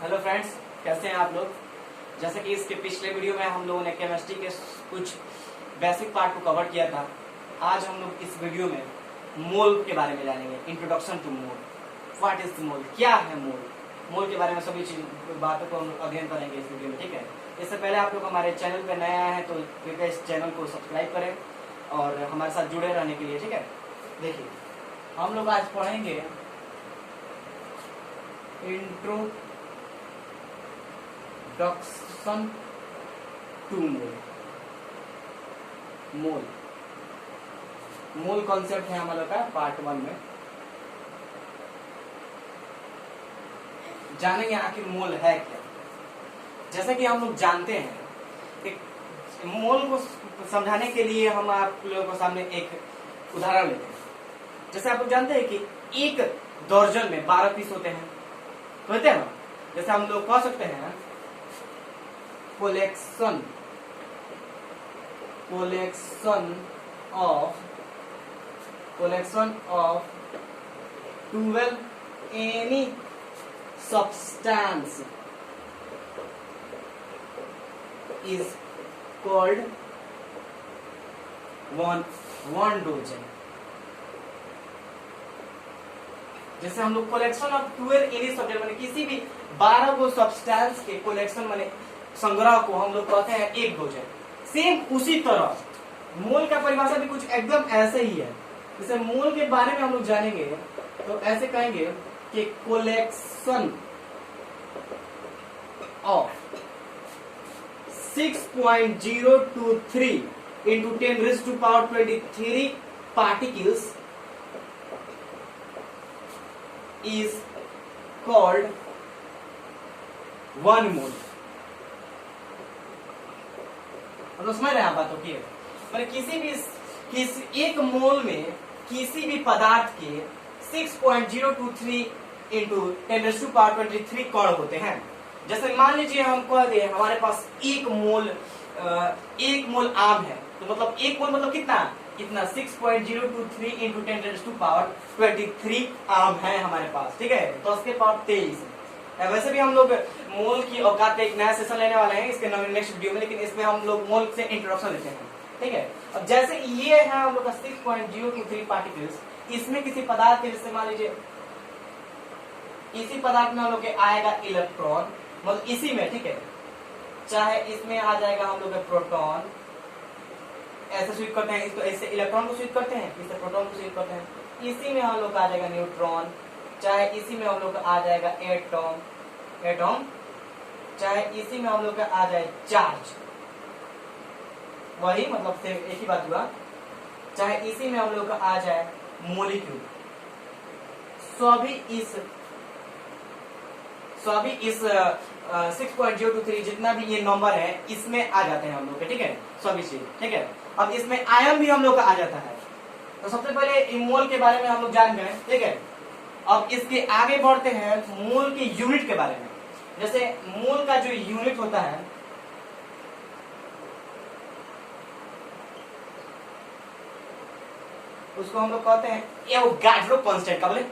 Hello friends, कैसे हैं आप लोग। जैसे कि इसके पिछले वीडियो में हम लोगों ने केमिस्ट्री के कुछ बेसिक पार्ट को कवर किया था। आज हम लोग इस वीडियो में मोल के बारे में जानेंगे। Introduction to mole, what is mole, क्या है मोल। मोल के बारे में सभी बातों को हम अध्ययन करेंगे इस वीडियो में, ठीक है। इससे पहले आप लोग हमारे चैनल पर नए आए हैं तो कृपया इस चैनल को सब्सक्राइब करें और हमारे साथ जुड़े रहने के लिए, ठीक है। देखिए, हम लोग आज पढ़ेंगे introduction to mole. Mole mole concept है हमारा का पार्ट 1 में। जानेंगे आखिर मोल है क्या। जैसा कि हम लोग जानते हैं, एक मोल को समझाने के लिए हम आप लोगों के सामने एक उदाहरण लेते हैं। जैसे आप लोग जानते हैं कि एक दर्जन में 12 पीस होते हैं, होते हैं ना। जैसे हम लोग कह सकते हैं collection of 12 any substance is called one dozen। जैसे हम लोग कलेक्शन ऑफ 12 एनी सब्जेक्ट माने किसी भी 12 को सब्सटेंस के कलेक्शन माने संग्रह को हम लोग कहते हैं एक डोजन। सेम उसी तरह मोल का परिभाषा भी कुछ एकदम ऐसे ही है। जैसे मोल के बारे में हम लोग जानेंगे तो ऐसे कहेंगे कि collection of 6.023 into 10⁻23 particles is called 1 mole। तो समझ रहे हैं आप बातों की। किसी एक मोल में किसी भी पदार्थ के 6.023 into 10⁻23 कण होते हैं। जैसे मान लीजिए हम कह दें हमारे पास एक मोल आम है, तो मतलब एक मोल मतलब कितना, 6.023 into 10⁻23 आम है हमारे पास, ठीक है। तो उसके पावर 23। वैसे भी हम लोग मोल की औकात पे एक नया सेशन लेने वाले हैं इसके नेक्स्ट वीडियो में, लेकिन इसमें हम लोग मोल से इंट्रोडक्शन लेते हैं, ठीक है। अब जैसे ये है हम लोग का 6.023 पार्टिकल्स, इसमें किसी पदार्थ के, जैसे मान लीजिए इसी पदार्थ में हम लोग के आएगा इलेक्ट्रॉन, मतलब इसी में, ठीक है। चाहे इसमें आ जाएगा हम लोग प्रोटॉन, ऐसे स्विच करते हैं इसको, ऐसे इलेक्ट्रॉन को स्विच करते हैं, इससे प्रोटॉन को स्विच करते हैं। इसी में हम लोग का आ जाएगा न्यूट्रॉन, चाहे इसी में हम लोग का आ जाएगा एटॉम, चाहे इसी में हम लोग का आ जाए चार्ज, वही मतलब सेम एक ही बात हुआ। चाहे इसी में हम लोग का आ जाए मोलिक्यूल, सभी इस 6.023 जितना भी ये नंबर है इसमें आ जाते हैं हम लोग के, ठीक है, सभी चीज, ठीक है। अब इसमें आयन भी हम लोग का आ जाता है। तो सबसे पहले मोल के बारे में हम लोग जान गए, ठीक है। अब इसके आगे बढ़ते हैं मोल के यूनिट के बारे में। जैसे मोल का जो यूनिट होता है उसको हम लोग कहते हैं एवोगाड्रो कांस्टेंट। का बोले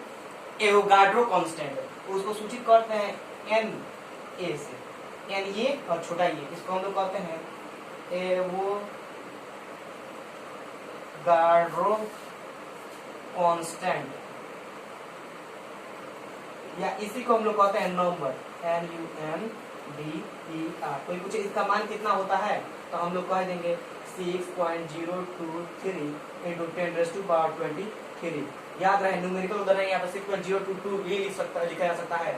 एवोगाड्रो कांस्टेंट, उसको सूचित करते हैं एन ए से, एन ये और छोटा ये, इसको हम लोग कहते हैं एवोगाड्रो कांस्टेंट, या इसी को हम लोग कहते हैं नंबर, NUMBER। कोई पूछे इसका मान कितना होता है तो हम लोग कह देंगे 6.023 into 10⁻23। याद रहे न्यूमेरिकल उदाहरण यहाँ पर 6.022 भी लिखा जा सकता है।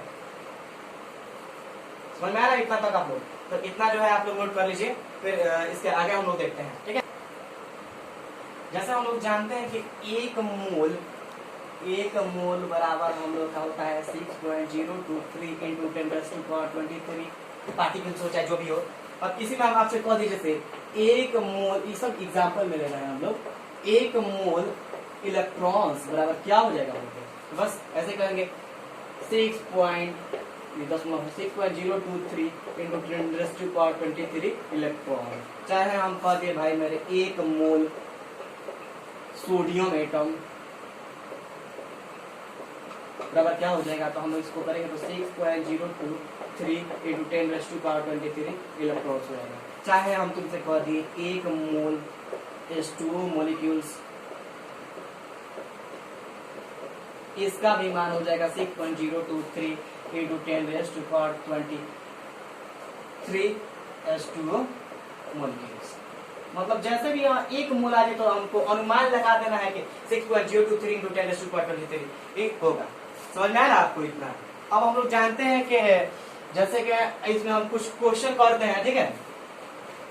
समझ में आ रहा है इतना तक आप लोग? तो इतना जो है आप लोग नोट कर लीजिए, फिर इसके आगे हम लोग देखते हैं, ठीक है। जैसे हम लोग जानते हैं कि एक मोल बराबर हम लोग का होता है 6.023 into 10⁻23 पार्टिकल्स हो, चाहे जो भी हो। अब इसी में हम आपसे कह दीजिए जैसे एक मोल, ये सब एग्जाम्पल में ले रहे हैं हम लोग, एक मोल इलेक्ट्रॉन्स बराबर क्या हो जाएगा हम लोग, बस ऐसे कहेंगे 6.023 into 10⁻23 इलेक्ट्रॉन। चाहे हम कह दिए भाई मेरे एक मोल सोडियम एटम बराबर क्या हो जाएगा, तो हम लोग इसको करेंगे तो 6.023 इंटू 10⁻23 इलेक्ट्रॉन्स हो जाएगा। चाहे हम तुमसे कह दिए 1 मोल H2O मॉलिक्यूल्स, इसका भी मान हो जाएगा 6.023 इंटू 10⁻23 H2O मॉलिक्यूल्स। मतलब जैसे भी यहाँ 1 मोल आ जाए तो हमको अनुमान लगा देना है कि 6.023 इंटू 10⁻23 एक होगा। समझ में आया ना आपको इतना। अब हम लोग जानते हैं कि जैसे कि इसमें हम कुछ क्वेश्चन करते हैं, ठीक है।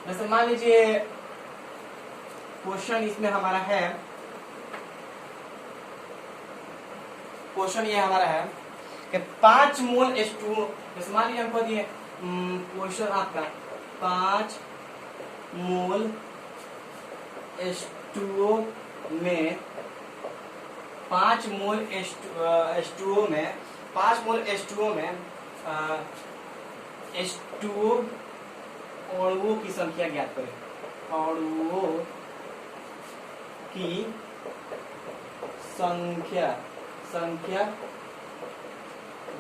जैसे मान लीजिए क्वेश्चन इसमें हमारा है, क्वेश्चन ये हमारा है कि 5 मोल H2O, जैसे मान लीजिए हमको दिए क्वेश्चन आपका 5 मोल H2O में 5 मोल H2O में 5 मोल H2O में H2O अणुओं की संख्या ज्ञात करें। अणुओं की संख्या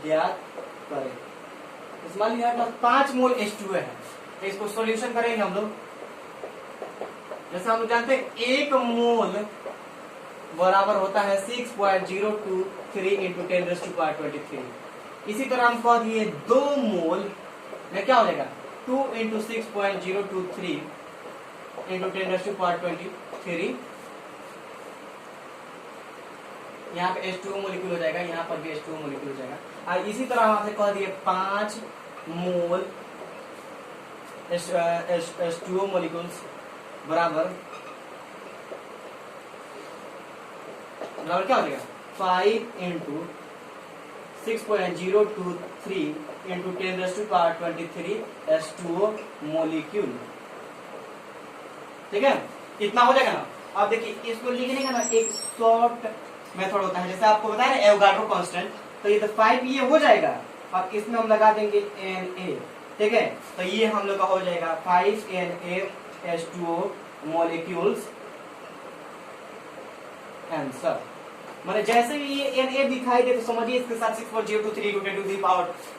ज्ञात करें। मान लीजिए हमारे पास 5 मोल H2O है, तो इसको सॉल्यूशन करेंगे हम लोग। जैसे हम लोग जानते हैं 1 मोल बराबर होता है 6.023 इंटू 10⁻23। इसी तरह हम कह दिए 2 मोल में क्या हो जाएगा 2 इंटू 6.023 इंटू 10⁻23। यहाँ पे H2O मॉलिक्यूल हो जाएगा, यहाँ पर भी H2O मॉलिक्यूल हो जाएगा। और इसी तरह आपसे कह दिए 5 मोल H2O मॉलिक्यूल्स बराबर क्या हो जाएगा 5 इंटू 6.023 इंटू 10⁻23 H2O मॉलिक्यूल। ठीक है, इतना हो जाएगा ना। अब देखिए इसको लिखने का ना एक शॉर्ट मेथड होता है, जैसे आपको बताया ना एवोगाड्रो कांस्टेंट, तो ये तो 5 ये हो जाएगा और इसमें हम लगा देंगे Na। ठीक है, तो ये हम लोग का हो जाएगा 5 Na H2O मॉलिक्यूल्स आंसर। माने जैसे भी ये Na दिखाई दे तो समझिए इसके साथ 6.023 ×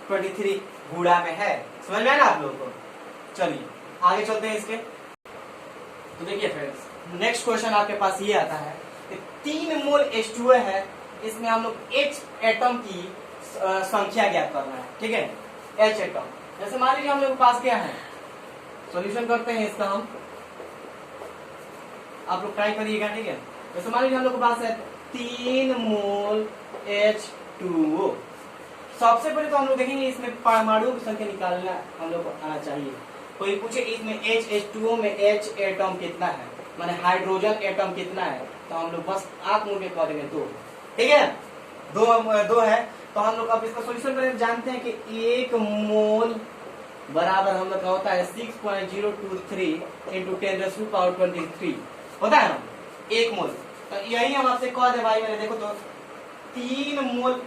10⁻23 गुणा में है। समझ में आया ना आप लोगों को। चलिए आगे चलते हैं इसके। तो देखिए फ्रेंड्स, नेक्स्ट क्वेश्चन आपके पास ये आता है कि 3 मोल H2O है, इसमें हम लोग H एटम की संख्या ज्ञात करना है। ठीक है, H एटम। जैसे मान लीजिए हम लोग के पास क्या है, सॉल्यूशन करते हैं इसका हम, आप लोग ट्राई करिएगा। ठीक है, जैसे मान लीजिए हम लोग के पास है 3 मोल H2O। सबसे पहले तो हम लोग देखेंगे इसमें परमाणु की संख्या निकालना हम लोग को आना चाहिए। कोई पूछे इसमें H2O में H एटम कितना है, माने हाइड्रोजन एटम कितना है, तो हम लोग बस आंख मूंद के कह देंगे 2। ठीक है, 2 है। तो हम लोग अब इसका सॉल्यूशन करें, जानते हैं कि 1 मोल बराबर हम लोग का होता है 6.023 इंटू 10⁻23 होता है ना 1 मोल। तो यही हम आपसे कह दे भाई, मैंने देखो तो 3 मोल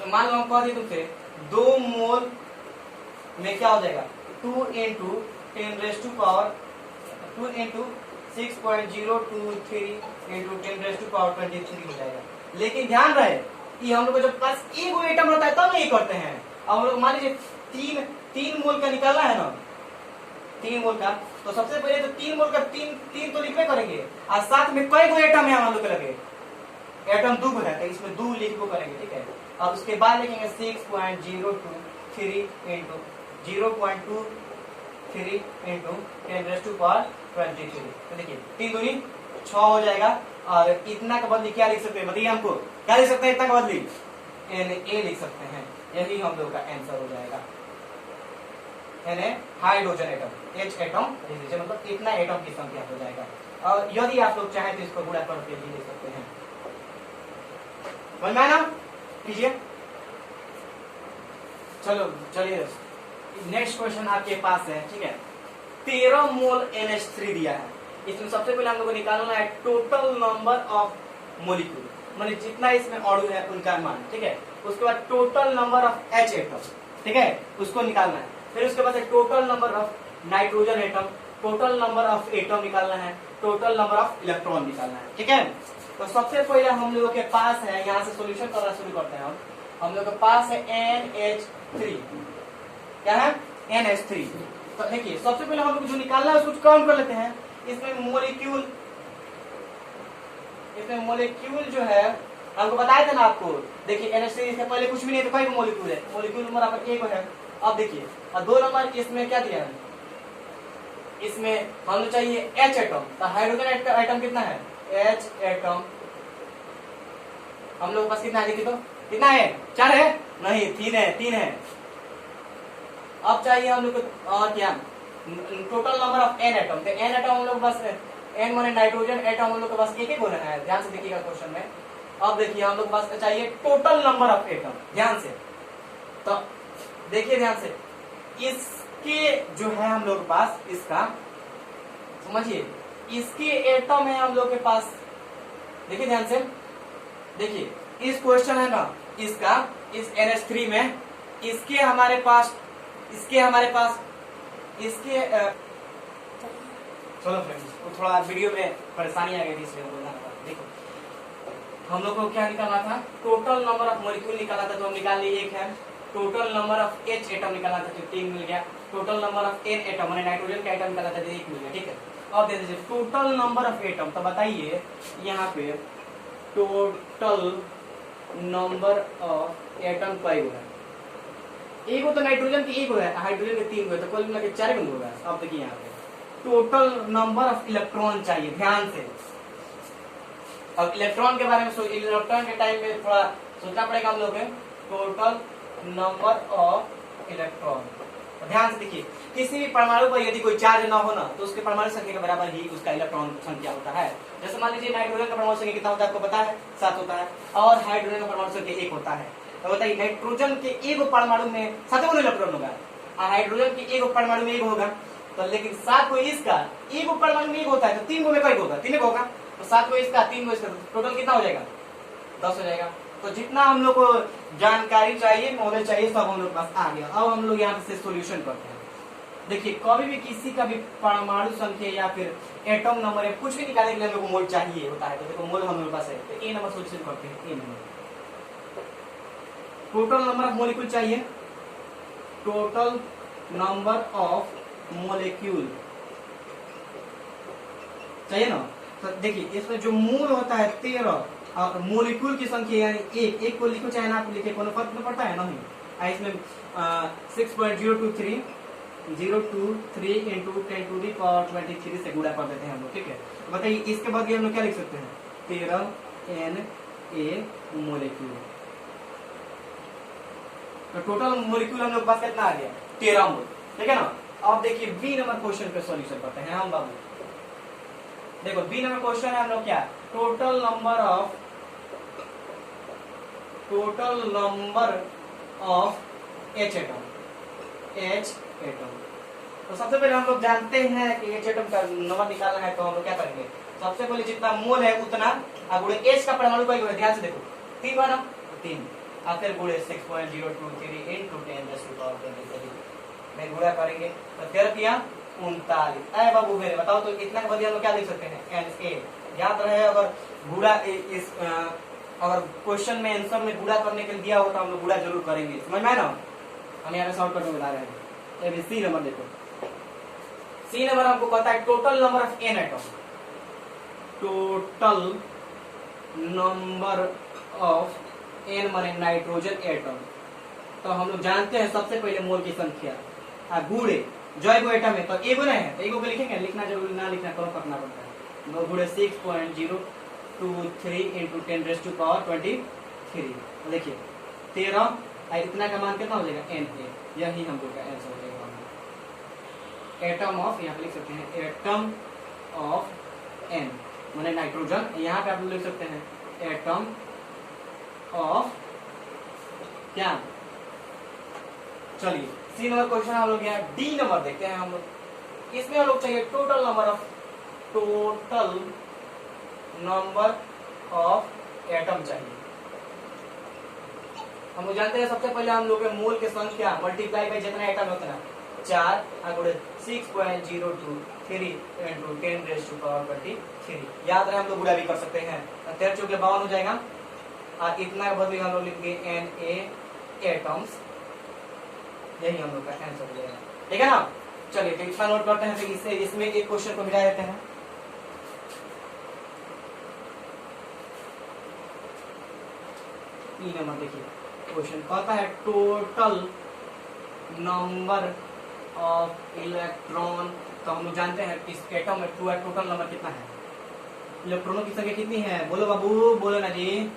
मान लो हम कह दे तुमसे 2 मोल में क्या हो जाएगा 2 इंटू 6.023 इंटू 10⁻23 हो जाएगा। लेकिन ध्यान रहे कि हम लोग को जब पास एक एटम होता है तब नहीं करते हैं। अब हम लोग मान लीजिए 3 मोल का निकालना है ना, 3 मोल का, तो सबसे पहले तो 3 मोल का 3 तो लिखने करेंगे और साथ में कई गो एटम है हम लोग के लगे, एटम 2 है तो इसमें 2 लिखो करेंगे। ठीक है, अब उसके बाद लिखेंगे 6.023 इंटू 0.23 इंटू 10⁻23। तो देखिए 3 दूनी 6 हो जाएगा। और इतना का बदली क्या लिख सकते हैं, बताइए हमको क्या लिख सकते हैं, इतना का बदली Na लिख सकते हैं। यही हम लोग का आंसर हो जाएगा। Na hydrogen atom, H atom मतलब इतना एटम की संख्या हो जाएगा। और यदि आप लोग चाहें तो इसको गुणा करके भी लिख सकते हैं। समझ में आया ना, कीजिए। चलो चलिए नेक्स्ट क्वेश्चन आपके पास है। ठीक है, 13 मोल NH3 दिया है। इसमें सबसे पहले हम लोग को निकालना है टोटल नंबर ऑफ मॉलिक्यूल, मतलब जितना इसमें अणु है उनका मान। ठीक है, उसके बाद total number of H atom, ठीक है, उसको निकालना है। फिर उसके बाद total number of nitrogen atom, total number of atom निकालना है, टोटल नंबर ऑफ इलेक्ट्रॉन निकालना है। ठीक है, तो सबसे पहले हम लोगों के पास है, यहाँ से सॉल्यूशन करना शुरू करते हैं हम लोग के पास है NH3, क्या है NH3। तो देखिए सबसे पहले हम लोग जो निकालना है उसको काउंट कर लेते हैं। इसमें मोलिक्यूल जो है हमको बताया था ना आपको, देखिए NH3 इससे पहले कुछ भी नहीं, तो कोई मोलिक्यूल है, मोलिक्यूल नंबर आपका 1 है। अब देखिए और 2 नंबर इसमें क्या दिया है, इसमें हम लोग चाहिए H एटम, तो हाइड्रोजन एटम कितना है H एटम, हम लोग के पास कितना है देखिए, तो कितना है 4 है नहीं 3 है। अब चाहिए हम लोग को क्या total number of N atom, तो N एटम हम लोग बस N माने नाइट्रोजन एटम हम लोग के पास एक होना है, ध्यान से देखिएगा क्वेश्चन में। अब देखिए हम लोग के पास चाहिए टोटल नंबर ऑफ एटम, ध्यान से, तो देखिए ध्यान से, इसके जो है हम लोग के पास, इसका समझिए, इसके एटम है हम लोग के पास, देखिए ध्यान से, देखिए इस क्वेश्चन है ना इसका, इस NH3 में इसके हमारे पास चलो फ्रेंड्स, तो थोड़ा वीडियो में परेशानी आ गई थी इसलिए बोलना पड़ा। देखो हम लोग को क्या निकालना था, टोटल नंबर ऑफ मॉलिक्यूल निकालना था, तो हम निकाल लिए 1 है। Total number of H atom निकालना था तो 3 मिल गया। Total number of N atom माने नाइट्रोजन का एटम निकालना था तो 1 मिल गया, ठीक है। अब दे दीजिए टोटल नंबर ऑफ एटम, तो बताइए यहाँ पे टोटल नंबर ऑफ एटम कई गो है, एक तो नाइट्रोजन की 1 है, हाइड्रोजन के 3 है, तो कुल मिला के 4 गो होगा। अब देखिए यहाँ पे टोटल नंबर ऑफ इलेक्ट्रॉन चाहिए, ध्यान से। अब इलेक्ट्रॉन के बारे में इलेक्ट्रॉन के टाइम में थोड़ा सोचना पड़ेगा हम लोग को, टोटल नंबर ऑफ इलेक्ट्रॉन, ध्यान से देखिए, किसी भी परमाणु पर यदि कोई चार्ज ना हो ना, तो उसके परमाणु संख्या के बराबर ही उसका इलेक्ट्रॉन संख्या होता है। जैसे मान लीजिए नाइट्रोजन का परमाणु संख्या कितना होता है आपको पता है, 7 होता है, और हाइड्रोजन का परमाणु संख्या 1 होता है। तो बताइए नाइट्रोजन के 1 परमाणु में 7 इलेक्ट्रॉन होगा, हाइड्रोजन के 1 परमाणु में 1 होगा, तो लेकिन 7 को इसका 1 परमाणु में 1 होता है, तो 3 में कई होगा, 3 होगा, तो 7 को इसका 3 को इसका, टोटल कितना हो जाएगा 10 हो जाएगा। तो जितना हम लोग को जानकारी चाहिए, नॉलेज चाहिए, सब हम लोग पास आ गया। अब हम लोग यहाँ से सॉल्यूशन करते हैं। देखिए कभी भी किसी का भी परमाणु संख्या या फिर एटम नंबर या कुछ भी निकालने के लिए हम लोग को मोल चाहिए होता है, तो देखो मोल हम लोग पास है, तो ए नंबर सॉल्यूशन करते हैं। A number total number of molecule चाहिए, टोटल नंबर ऑफ मोलिक्यूल चाहिए ना। तो देखिए इसमें जो मूल होता है 13 और मोलिक्यूल की संख्या यानी एक को लिखो चाहे ना आप लिखे, कोनो फर्क नहीं पड़ता है नहीं। इसमें 6.023 into 10 to the power 23 से गुणा कर देते हैं हम लोग, ठीक है। बताइए इसके बाद हम लोग क्या लिख सकते हैं, 13 Na मोलिक्यूल। तो टोटल मोलिक्यूल हम लोग पास कितना आ गया 13 मोल, ठीक है ना। अब देखिए बी नंबर क्वेश्चन पे सॉल्यूशन करते हैं हम बाबू। देखो बी नंबर क्वेश्चन है हम लोग क्या, total number of H atom. तो सबसे पहले हम लोग जानते हैं कि H एटम का नंबर निकालना है, तो हम लोग क्या करेंगे, सबसे पहले जितना मोल है उतना गुणे H का परमाणु का ध्यान से देखो 3 बार 3 और फिर गुणे 6.023 into 10⁻³ में गुणा करेंगे, तो 13 39। अरे बाबू मेरे बताओ तो इतना के बदले हम लोग क्या लिख सकते हैं Na। याद रहे अगर गुणा इस अगर क्वेश्चन में आंसर में गुणा करने के लिए दिया हो तो हम लोग गुणा जरूर करेंगे, समझ में आया ना। हम यहाँ पे शॉर्टकट में बता रहे हैं। अभी सी नंबर देखो, सी नंबर हमको कहता है total number of N atom, total number of N माने नाइट्रोजन एटम। तो हम लोग जानते हैं सबसे पहले मोल की संख्या गुणे जैव एटम है, तो एगो नहीं है तो एगो को लिखेंगे, लिखना जरूरी ना लिखना करो करना पड़ता है। गुणे 6.023 into 10⁻23। देखिए 13 इतना का मान कितना हो जाएगा Na, यही हम लोग का आंसर हो जाएगा। एटम ऑफ यहाँ पे लिख सकते हैं एटम ऑफ N माने नाइट्रोजन, यहाँ पे आप लोग लिख सकते हैं एटम ऑफ क्या। चलिए सी नंबर क्वेश्चन हम लोग यहाँ डी नंबर देखते हैं हम लोग। इसमें हम लोग चाहिए टोटल नंबर ऑफ एटम चाहिए। हम लोग जानते हैं सबसे पहले हम लोग के मोल के संख्या मल्टीप्लाई बाय जितना एटम होता है, 4 गुणे 6.023 इंटू 10⁻23। याद रहे हम लोग गुणा भी कर सकते हैं, 13 चौके 52 हो जाएगा और इतना के बदले हम लोग लिखेंगे Na एटम्स, यही हम लोग का आंसर हो जाएगा। ठीक है ना। चलिए तो इतना नोट करते हैं, तो इससे इसमें एक क्वेश्चन को मिला देते हैं। ई नंबर देखिए, क्वेश्चन कहता है टोटल नंबर ऑफ इलेक्ट्रॉन। तो हम लोग जानते हैं इस एटम में टोटल नंबर कितना है, इलेक्ट्रॉनों की संख्या कितनी है, बोलो बाबू, बोलो ना जी,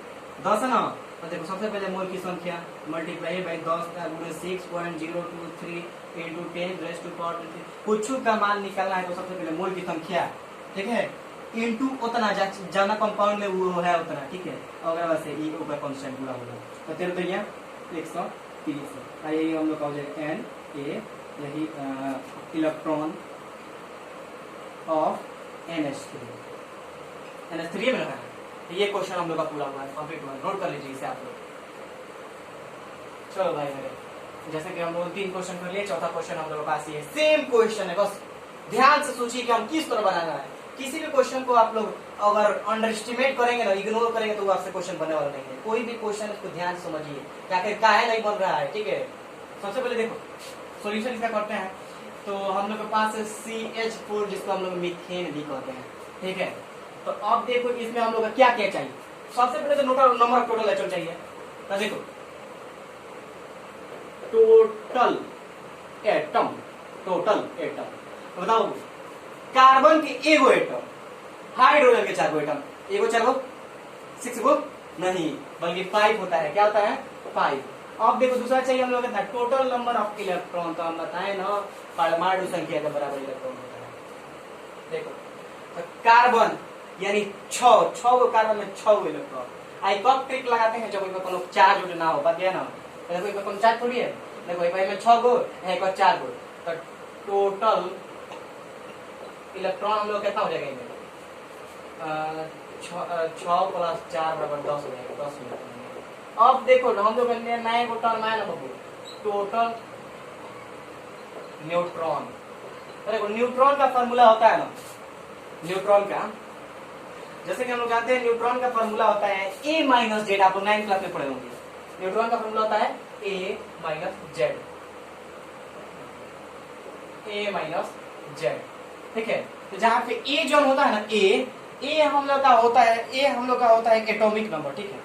10 है ना। तो देखो सबसे पहले मोल की संख्या मल्टीप्लाई बाई 10 गुणे 6.023 इंटू 10⁻23। कुछ का मान निकालना है तो सबसे पहले मोल की संख्या, ठीक है, इंटू उतना जाना कंपाउंड में वो है उतना, ठीक है, और वैसे ई ऊपर कांस्टेंट पूरा होगा। तो तेरे तो यहाँ 130 है, यही हम लोग का हो जाएगा एन ए, यही इलेक्ट्रॉन ऑफ NH3 में रखा है। ये क्वेश्चन हम लोग का पूरा हुआ है, कंप्लीट हुआ है, नोट कर लीजिए इसे आप लोग। चलो भाई मेरे, जैसे कि हम लोग 3 क्वेश्चन कर लिए, चौथा क्वेश्चन हम लोग के पास ये सेम क्वेश्चन है, बस ध्यान से सोचिए कि हम किस तरह बनाना है। किसी भी क्वेश्चन को आप लोग अगर अंडर एस्टिमेट करेंगे ना, इग्नोर करेंगे तो आपसे क्वेश्चन बनने वाला नहीं है। कोई भी क्वेश्चन इसको ध्यान से समझिए, आखिर काहे नहीं बन रहा है, ठीक है। सबसे पहले देखो सॉल्यूशन इसका करते हैं। तो हम लोग के पास है CH4, जिसको हम लोग मीथेन भी कहते हैं, ठीक है। तो अब देखो इसमें हम लोग का क्या क्या चाहिए। सबसे पहले तो नंबर ऑफ टोटल एटम चाहिए। तो देखो टोटल एटम, बताओ कार्बन के एगो एटम, हाइड्रोजन के 4 गो एटम, एगो 4 गो 6 गो नहीं, बल्कि 5 होता है। क्या होता है? 5। अब देखो दूसरा चाहिए हम लोग का टोटल नंबर ऑफ इलेक्ट्रॉन। तो हम बताएं ना, परमाणु संख्या के बराबर इलेक्ट्रॉन होता है। देखो तो कार्बन यानी 6 गो कार्बन में 6 गो इलेक्ट्रॉन। आई कब ट्रिक लगाते हैं, जब कोई कोनो चार्ज ना हो, बात है ना, कोई कोनो चार्ज थोड़ी है। देखो एक में 6 गो, एक और 4 गो, तो टोटल इलेक्ट्रॉन हम लोग कितना हो जाएगा इनमें? 6 प्लस 4 बराबर 10 हो जाएगा, 10 इलेक्ट्रॉन। अब देखो हम लोग नए को टर्म आया ना बाबू, टोटल न्यूट्रॉन। देखो न्यूट्रॉन का फॉर्मूला होता है ना, न्यूट्रॉन का, जैसे कि हम लोग जानते हैं न्यूट्रॉन का फॉर्मूला होता है A माइनस जेड। आप लोग 9th क्लास में पढ़े होंगे। न्यूट्रॉन का फॉर्मूला होता है A माइनस जेड, ठीक है। तो जहां पे A जो होता है ना, A हम लोग का होता है एटॉमिक नंबर, ठीक है,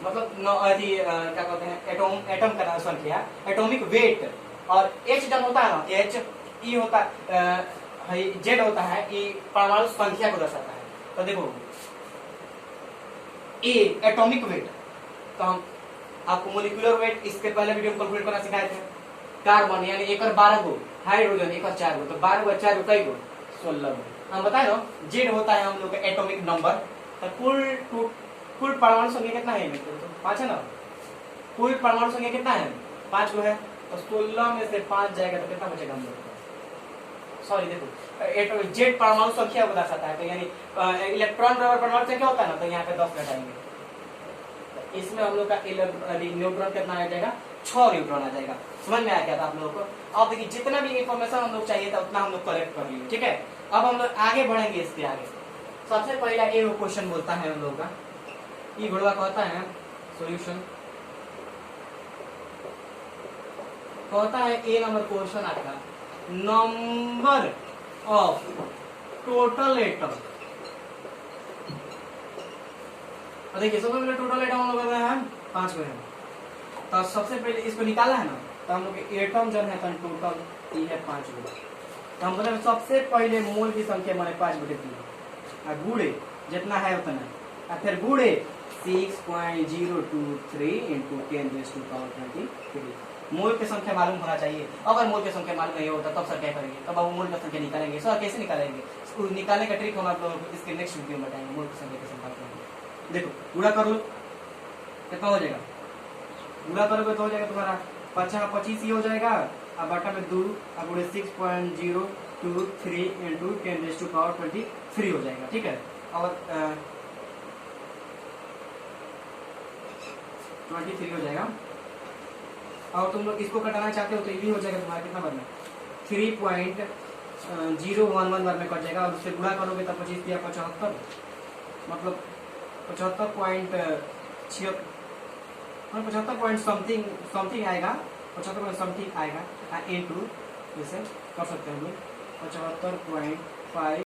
मतलब क्या कहते हैं, एटम का संख्या, एटॉमिक वेट। और H जब होता है ना, H E होता है, जेड होता है, E परमाणु संख्या को दर्शाता है। तो देखो A एटॉमिक वेट, तो हम आपको मोलिकुलर वेट इसके पहले वीडियो में कैलकुलेट करना सिखाए थे। कार्बन यानी 1 और 12 गो, हाइड्रोजन 1 और 4 गो, तो 12 और 4 कई गो, 16 गो। हम बताए ना, जेड होता है हम लोग का एटॉमिक नंबर। तो कुल परमाणु संख्या कितना है? 5 है ना। कुल परमाणु संख्या कितना है? 5 गो है। तो 16 में से 5 जाएगा तो कितना बचेगा हम लोग? सॉरी देखो, जेड परमाणु संख्या को दर्शाता है, तो यानी इलेक्ट्रॉन बराबर परमाणु संख्या होता है ना, तो यहाँ पे 10 घटाएंगे। तो इसमें हम लोग का न्यूट्रॉन कितना आ जाएगा? 6 न्यूट्रॉन आ जाएगा। समझ में आ गया था आप लोगों को? अब देखिए जितना भी इंफॉर्मेशन हम लोग चाहिए था उतना हम लोग कलेक्ट कर लिए, ठीक है। अब हम लोग आगे बढ़ेंगे इसके आगे। सबसे पहला ये क्वेश्चन बोलता है हम लोग का, ये घोड़वा कहता है सॉल्यूशन, कहता है ए नंबर क्वेश्चन आपका, नंबर ऑफ टोटल एटम। देखिए सबसे पहले टोटल एटम हम लोग हैं 5 गो है। तो सबसे पहले इसको निकाला है ना, तो हम लोग एटम जो है टोटल ये है 5 गो। तो हम बोले सबसे पहले मोल की संख्या माने 5 बटे 3, और गुणे जितना है उतना, और फिर गुणे 6.023 इंटू 10⁻23। मोल की संख्या मालूम होना चाहिए। अगर मोल की संख्या मालूम नहीं होता तब सर क्या करेंगे? तब आप मोल की संख्या निकालेंगे। सर कैसे निकालेंगे? निकालने का ट्रिक हम आप लोगों को इसके नेक्स्ट वीडियो में बताएंगे। मोल की संख्या कैसे निकालते। देखो गुणा कर लो, कितना हो जाएगा? गुणा करोगे तो हो जाएगा तुम्हारा 25 ही हो जाएगा, और बटा में 2 और गुणे 6.023 इंटू 10⁻23 हो जाएगा, ठीक है। और 23 हो जाएगा। और तुम लोग इसको कटाना चाहते हो तो ये भी हो जाएगा तुम्हारा, कितना बनना 3.011 बार में कट जाएगा और उससे गुणा करोगे तो 25 या 75 मतलब 75 पॉइंट समथिंग आएगा, 75 पॉइंट समथिंग आएगा इंटू, जैसे कर सकते हैं हम लोग 75.5